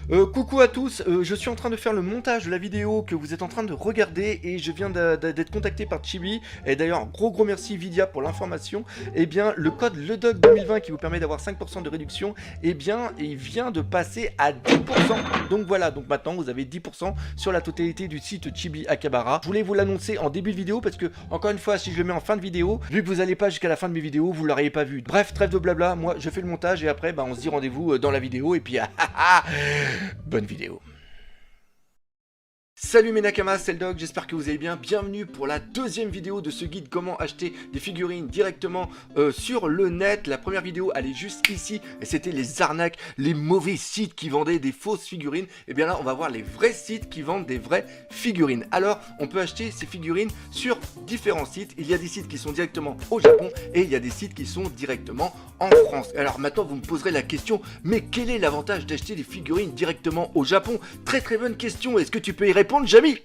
Coucou à tous, je suis en train de faire le montage de la vidéo que vous êtes en train de regarder et je viens d'être contacté par Chibi. Et d'ailleurs, gros merci Vidia pour l'information. Eh bien, le code LEDOC 2020 qui vous permet d'avoir 5% de réduction, eh bien, il vient de passer à 10%. Donc voilà, donc maintenant vous avez 10% sur la totalité du site Chibi Akabara. Je voulais vous l'annoncer en début de vidéo parce que, encore une fois, si je le mets en fin de vidéo, vu que vous n'allez pas jusqu'à la fin de mes vidéos, vous l'auriez pas vu. Bref, trêve de blabla, moi je fais le montage et après, bah, on se dit rendez-vous dans la vidéo et puis bonne vidéo. Salut mes nakamas, c'est le Doc, j'espère que vous allez bien. Bienvenue pour la deuxième vidéo de ce guide comment acheter des figurines directement sur le net. La première vidéo elle est juste ici et c'était les arnaques, les mauvais sites qui vendaient des fausses figurines. Et bien là on va voir les vrais sites qui vendent des vraies figurines. Alors on peut acheter ces figurines sur différents sites. Il y a des sites qui sont directement au Japon et il y a des sites qui sont directement en France. Alors maintenant vous me poserez la question, mais quel est l'avantage d'acheter des figurines directement au Japon? Très bonne question, est-ce que tu peux y répondre, Jamy?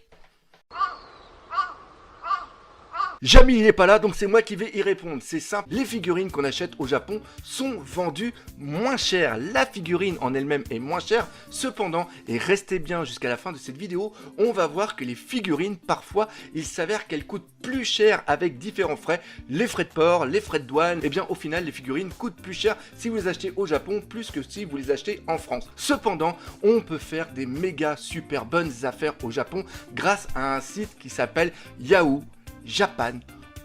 Jamy il est pas là, donc c'est moi qui vais y répondre. C'est simple, les figurines qu'on achète au Japon sont vendues moins cher. La figurine en elle-même est moins chère. Cependant, et restez bien jusqu'à la fin de cette vidéo, on va voir que les figurines, parfois, il s'avère qu'elles coûtent plus cher avec différents frais. Les frais de port, les frais de douane, et bien au final, les figurines coûtent plus cher si vous les achetez au Japon, plus que si vous les achetez en France. Cependant, on peut faire des méga super bonnes affaires au Japon grâce à un site qui s'appelle Yahoo Japan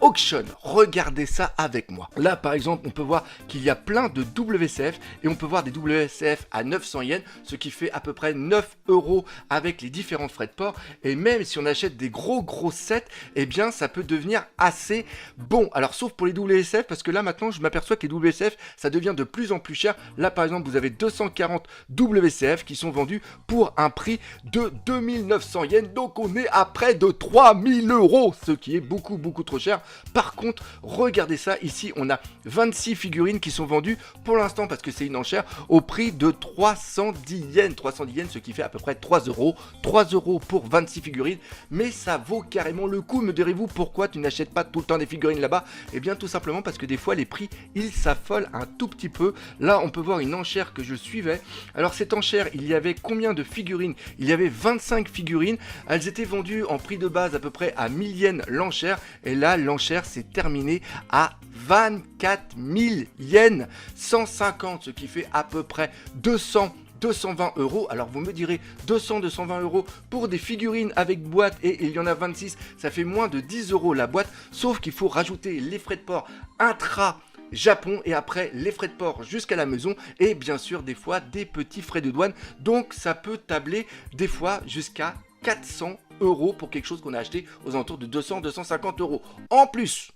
Auction. Regardez ça avec moi. Là par exemple on peut voir qu'il y a plein de WCF et on peut voir des WCF à 900 yens, ce qui fait à peu près 9 € avec les différents frais de port. Et même si on achète des gros sets, eh bien ça peut devenir assez bon. Alors sauf pour les WCF, parce que là maintenant je m'aperçois que les WCF ça devient de plus en plus cher. Là par exemple vous avez 240 WCF qui sont vendus pour un prix de 2900 yens, donc on est à près de 3000 €, ce qui est beaucoup trop cher. Par contre, regardez ça, ici on a 26 figurines qui sont vendues pour l'instant parce que c'est une enchère au prix de 310 yens. 310 yens, ce qui fait à peu près 3 €. 3 € pour 26 figurines, mais ça vaut carrément le coup. Me direz-vous pourquoi tu n'achètes pas tout le temps des figurines là-bas? Eh bien tout simplement parce que des fois les prix ils s'affolent un tout petit peu. Là on peut voir une enchère que je suivais. Alors cette enchère, il y avait combien de figurines? Il y avait 25 figurines. Elles étaient vendues en prix de base à peu près à 1000 yens l'enchère. Et là l'enchère s'est terminée à 24 000 yens, 150, ce qui fait à peu près 220 €. Alors vous me direz 220 € pour des figurines avec boîte et il y en a 26, ça fait moins de 10 € la boîte, sauf qu'il faut rajouter les frais de port intra Japon et après les frais de port jusqu'à la maison et bien sûr des fois des petits frais de douane, donc ça peut tabler des fois jusqu'à 400 € pour quelque chose qu'on a acheté aux alentours de 200-250 €. En plus,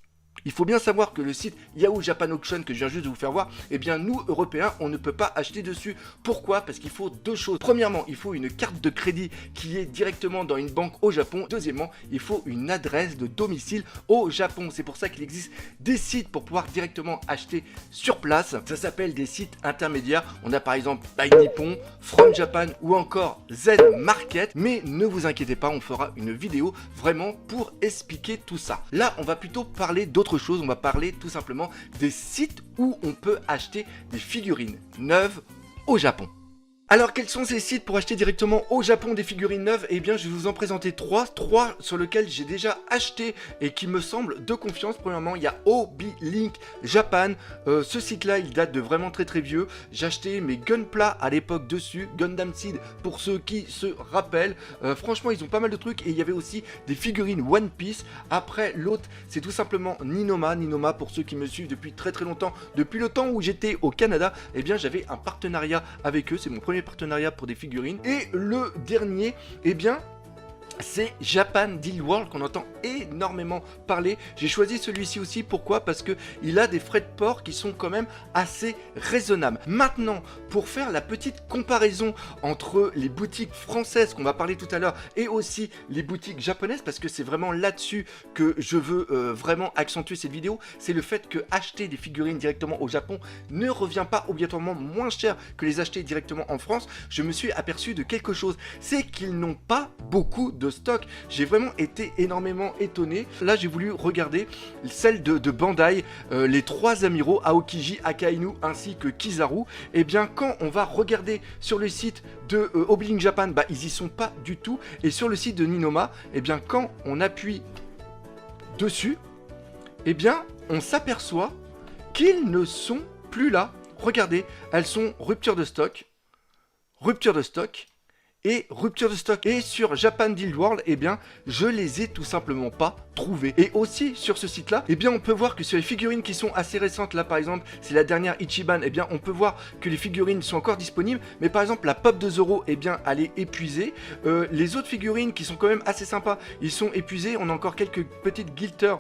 il faut bien savoir que le site Yahoo Japan Auction que je viens juste de vous faire voir, eh bien nous Européens on ne peut pas acheter dessus. Pourquoi? Parce qu'il faut deux choses. Premièrement, il faut une carte de crédit qui est directement dans une banque au Japon. Deuxièmement, il faut une adresse de domicile au Japon. C'est pour ça qu'il existe des sites pour pouvoir directement acheter sur place. Ça s'appelle des sites intermédiaires. On a par exemple Buy Nippon, From Japan ou encore Z Market. Mais ne vous inquiétez pas, on fera une vidéo vraiment pour expliquer tout ça. Là, on va plutôt parler d'autres chose, on va parler tout simplement des sites où on peut acheter des figurines neuves au Japon. Alors quels sont ces sites pour acheter directement au Japon des figurines neuves? Eh bien je vais vous en présenter trois sur lesquels j'ai déjà acheté et qui me semblent de confiance. Premièrement il y a Hobby Link Japan, ce site là il date de vraiment très vieux. J'ai acheté mes Gunpla à l'époque dessus, Gundam Seed pour ceux qui se rappellent. Franchement ils ont pas mal de trucs et il y avait aussi des figurines One Piece. Après l'autre c'est tout simplement Ninoma pour ceux qui me suivent depuis très longtemps, depuis le temps où j'étais au Canada. Eh bien j'avais un partenariat avec eux, c'est mon premier partenariat pour des figurines. Et le dernier, eh bien c'est Japan Deal World qu'on entend énormément parler. J'ai choisi celui-ci aussi, pourquoi? Parce que il a des frais de port qui sont quand même assez raisonnables. Maintenant, pour faire la petite comparaison entre les boutiques françaises qu'on va parler tout à l'heure et aussi les boutiques japonaises, parce que c'est vraiment là-dessus que je veux vraiment accentuer cette vidéo, c'est le fait que acheter des figurines directement au Japon ne revient pas obligatoirement moins cher que les acheter directement en France. Je me suis aperçu de quelque chose, c'est qu'ils n'ont pas beaucoup de stock. J'ai vraiment été énormément étonné. Là, j'ai voulu regarder celle de Bandai, les 3 amiraux, Aokiji, Akainu ainsi que Kizaru. Et bien, quand on va regarder sur le site de Hobbying Japan, bah, ils y sont pas du tout. Et sur le site de Ninoma, et bien, quand on appuie dessus, et bien, on s'aperçoit qu'ils ne sont plus là. Regardez, elles sont rupture de stock et rupture de stock. Et sur Japan Deal World, eh bien, je les ai tout simplement pas trouvés. Et aussi sur ce site-là, eh bien, on peut voir que sur les figurines qui sont assez récentes, là par exemple, c'est la dernière Ichiban, eh bien, on peut voir que les figurines sont encore disponibles. Mais par exemple, la Pop de Zoro, eh bien, elle est épuisée. Les autres figurines qui sont quand même assez sympas, ils sont épuisés. On a encore quelques petites Glitter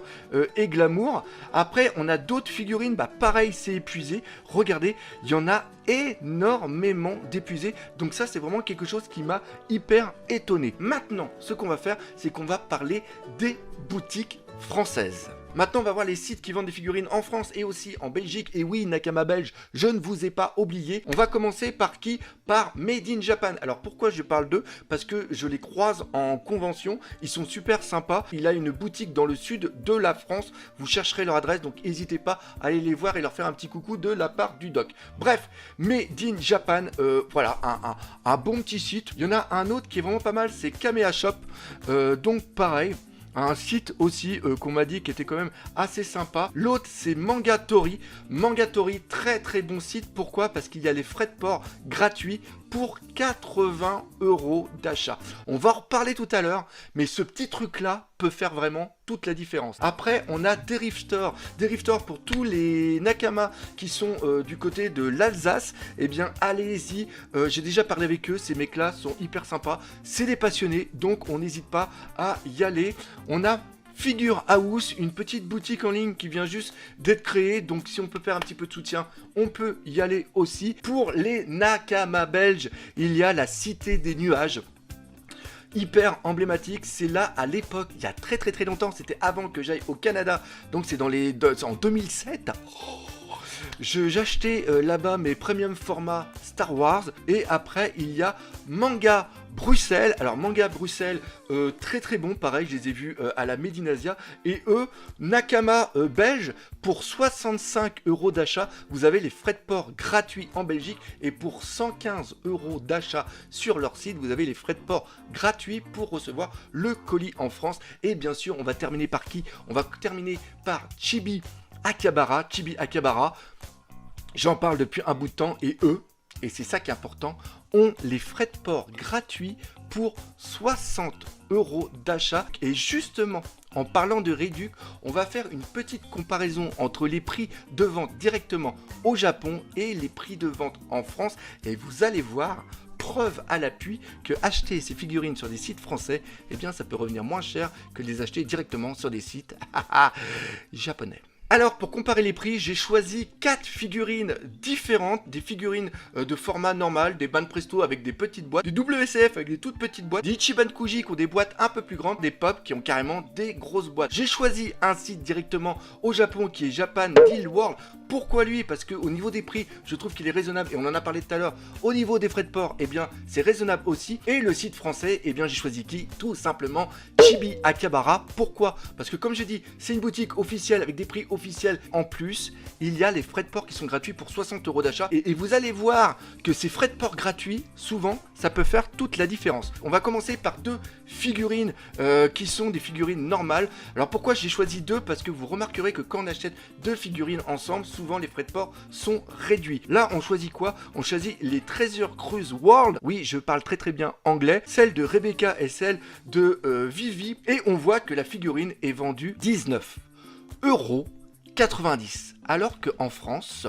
et Glamour. Après, on a d'autres figurines, bah pareil, c'est épuisé. Regardez, il y en a énormément d'épuisés. Donc ça, c'est vraiment quelque chose qui m'a hyper étonné. Maintenant, ce qu'on va faire, c'est qu'on va parler des boutiques françaises. Maintenant, on va voir les sites qui vendent des figurines en France et aussi en Belgique. Et oui, Nakama belge, je ne vous ai pas oublié. On va commencer par qui? Par Made in Japan. Alors pourquoi je parle d'eux? Parce que je les croise en convention. Ils sont super sympas. Il a une boutique dans le sud de la France. Vous chercherez leur adresse, donc n'hésitez pas à aller les voir et leur faire un petit coucou de la part du doc. Bref, Made in Japan, voilà, un bon petit site. Il y en a un autre qui est vraiment pas mal, c'est Kamea Shop. Donc pareil. Un site aussi qu'on m'a dit qui était quand même assez sympa. L'autre c'est Mangatori. Mangatori, très très bon site. Pourquoi? Parce qu'il y a les frais de port gratuits pour 80 € d'achat. On va en reparler tout à l'heure, mais ce petit truc là peut faire vraiment toute la différence. Après, on a Derive Store. Derive Store pour tous les Nakama qui sont du côté de l'Alsace. Eh bien, allez-y. J'ai déjà parlé avec eux. Ces mecs-là sont hyper sympas. C'est des passionnés, donc on n'hésite pas à y aller. On a Figure House, une petite boutique en ligne qui vient juste d'être créée. Donc si on peut faire un petit peu de soutien, on peut y aller aussi. Pour les Nakama belges, il y a la Cité des Nuages. Hyper emblématique, c'est là à l'époque, il y a très très très longtemps, c'était avant que j'aille au Canada, donc c'est en 2007. J'achetais là-bas mes premium formats Star Wars. Et après il y a Manga Bruxelles. Alors Manga Bruxelles, très très bon, pareil, je les ai vus à la Medinasia. Et eux, Nakama belge, pour 65 € d'achat, vous avez les frais de port gratuits en Belgique. Et pour 115 € d'achat sur leur site, vous avez les frais de port gratuits pour recevoir le colis en France. Et bien sûr, on va terminer par qui? On va terminer par Chibi Akihabara. Chibi Akihabara, j'en parle depuis un bout de temps et eux, et c'est ça qui est important, ont les frais de port gratuits pour 60 € d'achat. Et justement, en parlant de réduc, on va faire une petite comparaison entre les prix de vente directement au Japon et les prix de vente en France. Et vous allez voir, preuve à l'appui, que acheter ces figurines sur des sites français, eh bien ça peut revenir moins cher que de les acheter directement sur des sites japonais. Alors pour comparer les prix, j'ai choisi 4 figurines différentes, des figurines de format normal, des Banpresto avec des petites boîtes, du WCF avec des toutes petites boîtes, des Ichiban Kuji qui ont des boîtes un peu plus grandes, des Pop qui ont carrément des grosses boîtes. J'ai choisi un site directement au Japon qui est Japan Deal World. Pourquoi lui? Parce qu'au niveau des prix, je trouve qu'il est raisonnable et on en a parlé tout à l'heure. Au niveau des frais de port, eh bien c'est raisonnable aussi. Et le site français, eh bien j'ai choisi qui? Tout simplement Chibi Akihabara. Pourquoi? Parce que comme je dis, c'est une boutique officielle avec des prix officiels. En plus, il y a les frais de port qui sont gratuits pour 60 € d'achat. Et vous allez voir que ces frais de port gratuits, souvent, ça peut faire toute la différence. On va commencer par 2 figurines qui sont des figurines normales. Alors pourquoi j'ai choisi 2? Parce que vous remarquerez que quand on achète 2 figurines ensemble, souvent les frais de port sont réduits. Là, on choisit quoi? On choisit les Treasure Cruise World. Oui, je parle très très bien anglais. Celle de Rebecca et celle de Vivi. Et on voit que la figurine est vendue 19,90 €. Alors qu'en France,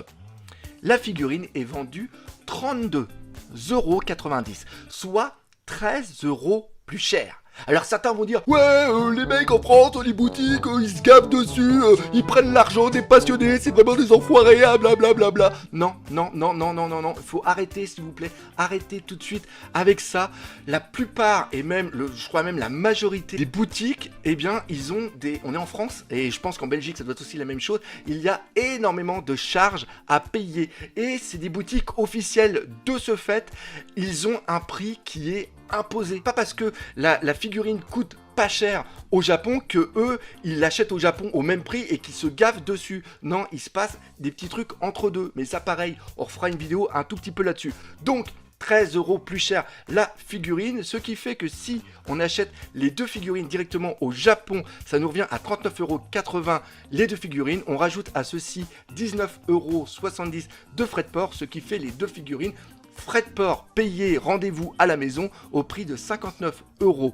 la figurine est vendue 32,90 €, soit 13 € plus cher. Alors certains vont dire, ouais, les mecs en France, dans les boutiques, ils se gavent dessus, ils prennent l'argent des passionnés, c'est vraiment des enfoirés, blablabla. Non, il faut arrêter s'il vous plaît, arrêtez tout de suite avec ça. La plupart, et même, je crois même la majorité des boutiques, eh bien, ils ont des... On est en France, et je pense qu'en Belgique, ça doit être aussi la même chose, il y a énormément de charges à payer. Et c'est des boutiques officielles de ce fait, ils ont un prix qui est imposé. Pas parce que la figurine coûte pas cher au Japon que eux ils l'achètent au Japon au même prix et qu'ils se gavent dessus. Non, il se passe des petits trucs entre deux. Mais ça pareil, on refera une vidéo un tout petit peu là-dessus. Donc 13 € plus cher la figurine, ce qui fait que si on achète les deux figurines directement au Japon, ça nous revient à 39,80 € les deux figurines. On rajoute à ceci 19,70 € de frais de port, ce qui fait les deux figurines frais de port payés rendez-vous à la maison au prix de 59,50 €,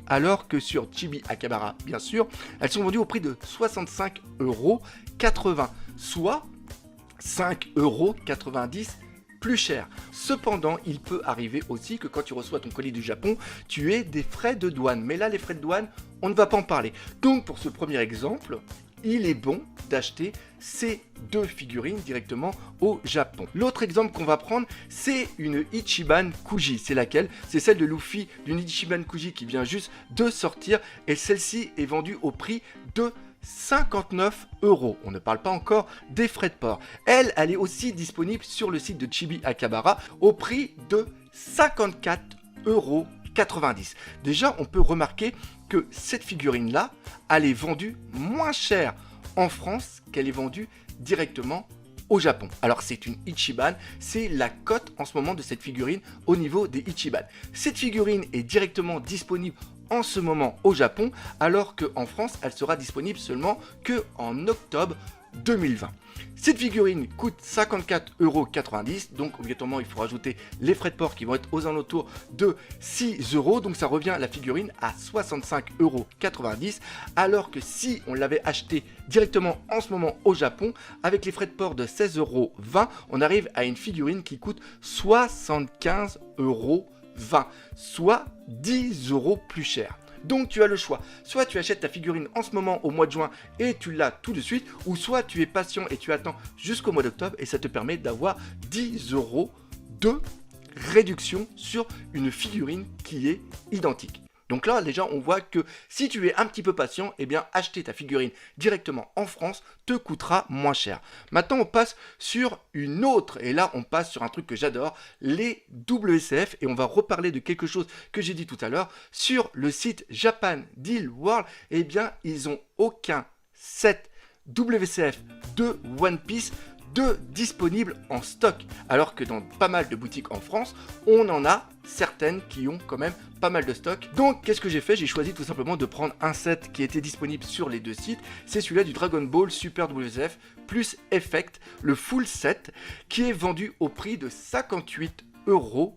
alors que sur Chibi Akabara, bien sûr, elles sont vendues au prix de 65,80 €, soit 5,90 € plus cher. Cependant, il peut arriver aussi que quand tu reçois ton colis du Japon, tu aies des frais de douane. Mais là, les frais de douane, on ne va pas en parler. Donc, pour ce premier exemple, il est bon d'acheter ces deux figurines directement au Japon. L'autre exemple qu'on va prendre, c'est une Ichiban Kuji. C'est laquelle? C'est celle de Luffy, d'une Ichiban Kuji qui vient juste de sortir. Et celle-ci est vendue au prix de 59 €. On ne parle pas encore des frais de port. Elle est aussi disponible sur le site de Chibi Akabara au prix de 54,90 €. Déjà, on peut remarquer que cette figurine-là, elle est vendue moins cher en France qu'elle est vendue directement au Japon. Alors c'est une Ichiban, c'est la cote en ce moment de cette figurine au niveau des Ichiban. Cette figurine est directement disponible en ce moment au Japon, alors qu'en France, elle sera disponible seulement qu'en octobre 2020. Cette figurine coûte 54,90 €, donc obligatoirement il faut rajouter les frais de port qui vont être aux alentours de 6 €, donc ça revient la figurine à 65,90 €, alors que si on l'avait acheté directement en ce moment au Japon, avec les frais de port de 16,20 €, on arrive à une figurine qui coûte 75,20 €, soit 10 € plus cher. Donc tu as le choix, soit tu achètes ta figurine en ce moment au mois de juin et tu l'as tout de suite, ou soit tu es patient et tu attends jusqu'au mois d'octobre et ça te permet d'avoir 10 € de réduction sur une figurine qui est identique. Donc là, déjà, on voit que si tu es un petit peu patient, eh bien, acheter ta figurine directement en France te coûtera moins cher. Maintenant, on passe sur une autre, et là, on passe sur un truc que j'adore, les WCF, et on va reparler de quelque chose que j'ai dit tout à l'heure. Sur le site Japan Deal World, eh bien, ils ont aucun set WCF de One Piece de disponibles en stock, alors que dans pas mal de boutiques en France, on en a certaines qui ont quand même pas mal de stock. Donc qu'est-ce que j'ai fait? J'ai choisi tout simplement de prendre un set qui était disponible sur les deux sites, c'est celui-là du Dragon Ball Super WCF plus Effect, le full set, qui est vendu au prix de 58,90 €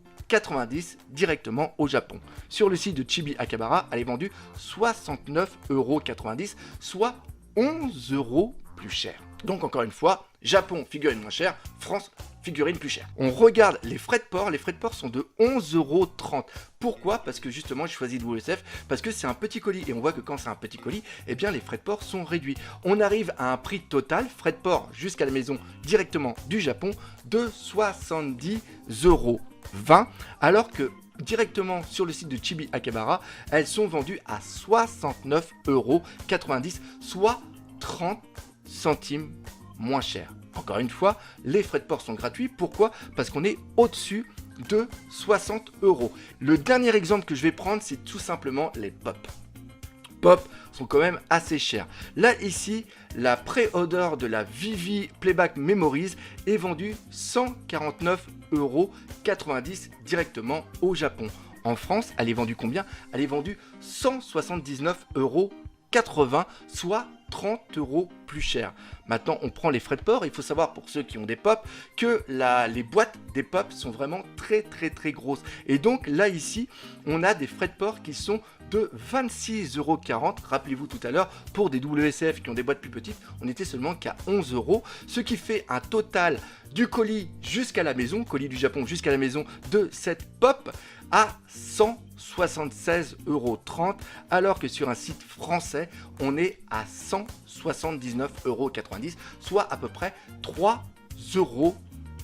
directement au Japon. Sur le site de Chibi Akabara, elle est vendue 69,90 €, soit 11 € plus cher. Donc encore une fois, Japon, figurine moins chère, France, figurine plus chère. On regarde les frais de port sont de 11,30 €. Pourquoi? Parce que justement j'ai choisi WCF, parce que c'est un petit colis, et on voit que quand c'est un petit colis, eh bien les frais de port sont réduits. On arrive à un prix total, frais de port jusqu'à la maison directement du Japon, de 70,20 €, alors que directement sur le site de Chibi Akabara, elles sont vendues à 69,90 €, soit 30 centimes moins cher. Encore une fois, les frais de port sont gratuits. Pourquoi? Parce qu'on est au-dessus de 60 €. Le dernier exemple que je vais prendre, c'est tout simplement les pop. Pop sont quand même assez chers. Là, ici, la pré-order de la Vivi Playback Memories est vendue 149,90 € directement au Japon. En France, elle est vendue combien? Elle est vendue 179,80 €, soit 30 € plus cher. Maintenant, on prend les frais de port. Il faut savoir, pour ceux qui ont des pop, que les boîtes des pop sont vraiment très grosses. Et donc là, ici, on a des frais de port qui sont de 26,40 €. Rappelez-vous tout à l'heure, pour des WCF qui ont des boîtes plus petites, on était seulement qu'à 11 €, ce qui fait un total du colis jusqu'à la maison, colis du Japon jusqu'à la maison de cette pop, à 176,30 €, alors que sur un site français, on est à 179,90 €, soit à peu près 3 €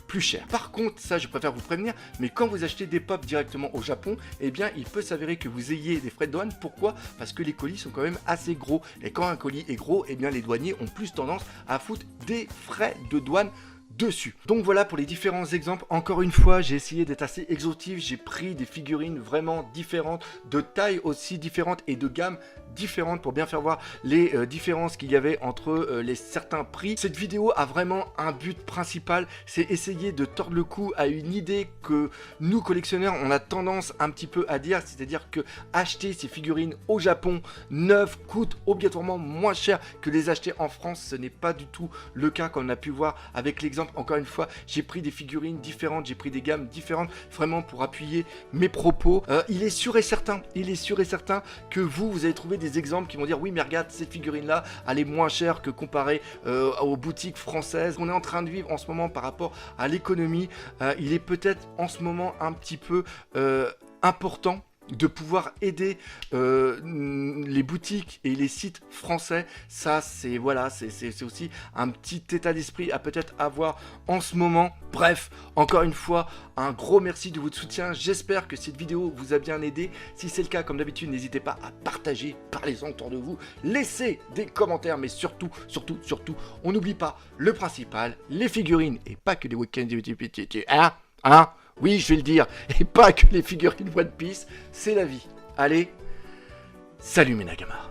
plus cher. Par contre, ça je préfère vous prévenir, mais quand vous achetez des pop directement au Japon, eh bien il peut s'avérer que vous ayez des frais de douane. Pourquoi? Parce que les colis sont quand même assez gros, et quand un colis est gros, eh bien les douaniers ont plus tendance à foutre des frais de douane dessus. Donc voilà pour les différents exemples. Encore une fois, j'ai essayé d'être assez exhaustif. J'ai pris des figurines vraiment différentes, de tailles aussi différentes et de gammes différentes pour bien faire voir les différences qu'il y avait entre les certains prix. Cette vidéo a vraiment un but principal, c'est essayer de tordre le cou à une idée que nous collectionneurs on a tendance un petit peu à dire, c'est-à-dire que acheter ces figurines au Japon neuves coûte obligatoirement moins cher que les acheter en France. Ce n'est pas du tout le cas comme on a pu voir avec l'exemple. Encore une fois, j'ai pris des figurines différentes, j'ai pris des gammes différentes vraiment pour appuyer mes propos. Il est sûr et certain que vous allez trouver des exemples qui vont dire oui mais regarde cette figurine là elle est moins chère que comparée aux boutiques françaises. On est en train de vivre en ce moment par rapport à l'économie, il est peut-être en ce moment un petit peu important de pouvoir aider les boutiques et les sites français. Ça c'est voilà, c'est aussi un petit état d'esprit à peut-être avoir en ce moment. Bref, encore une fois, un gros merci de votre soutien. J'espère que cette vidéo vous a bien aidé. Si c'est le cas, comme d'habitude, n'hésitez pas à partager, parlez-en autour de vous, laissez des commentaires, mais surtout, on n'oublie pas le principal, les figurines, et pas que les week-ends, oui, je vais le dire, et pas que les figurines One Piece, c'est la vie. Allez, salut mes Nagamas.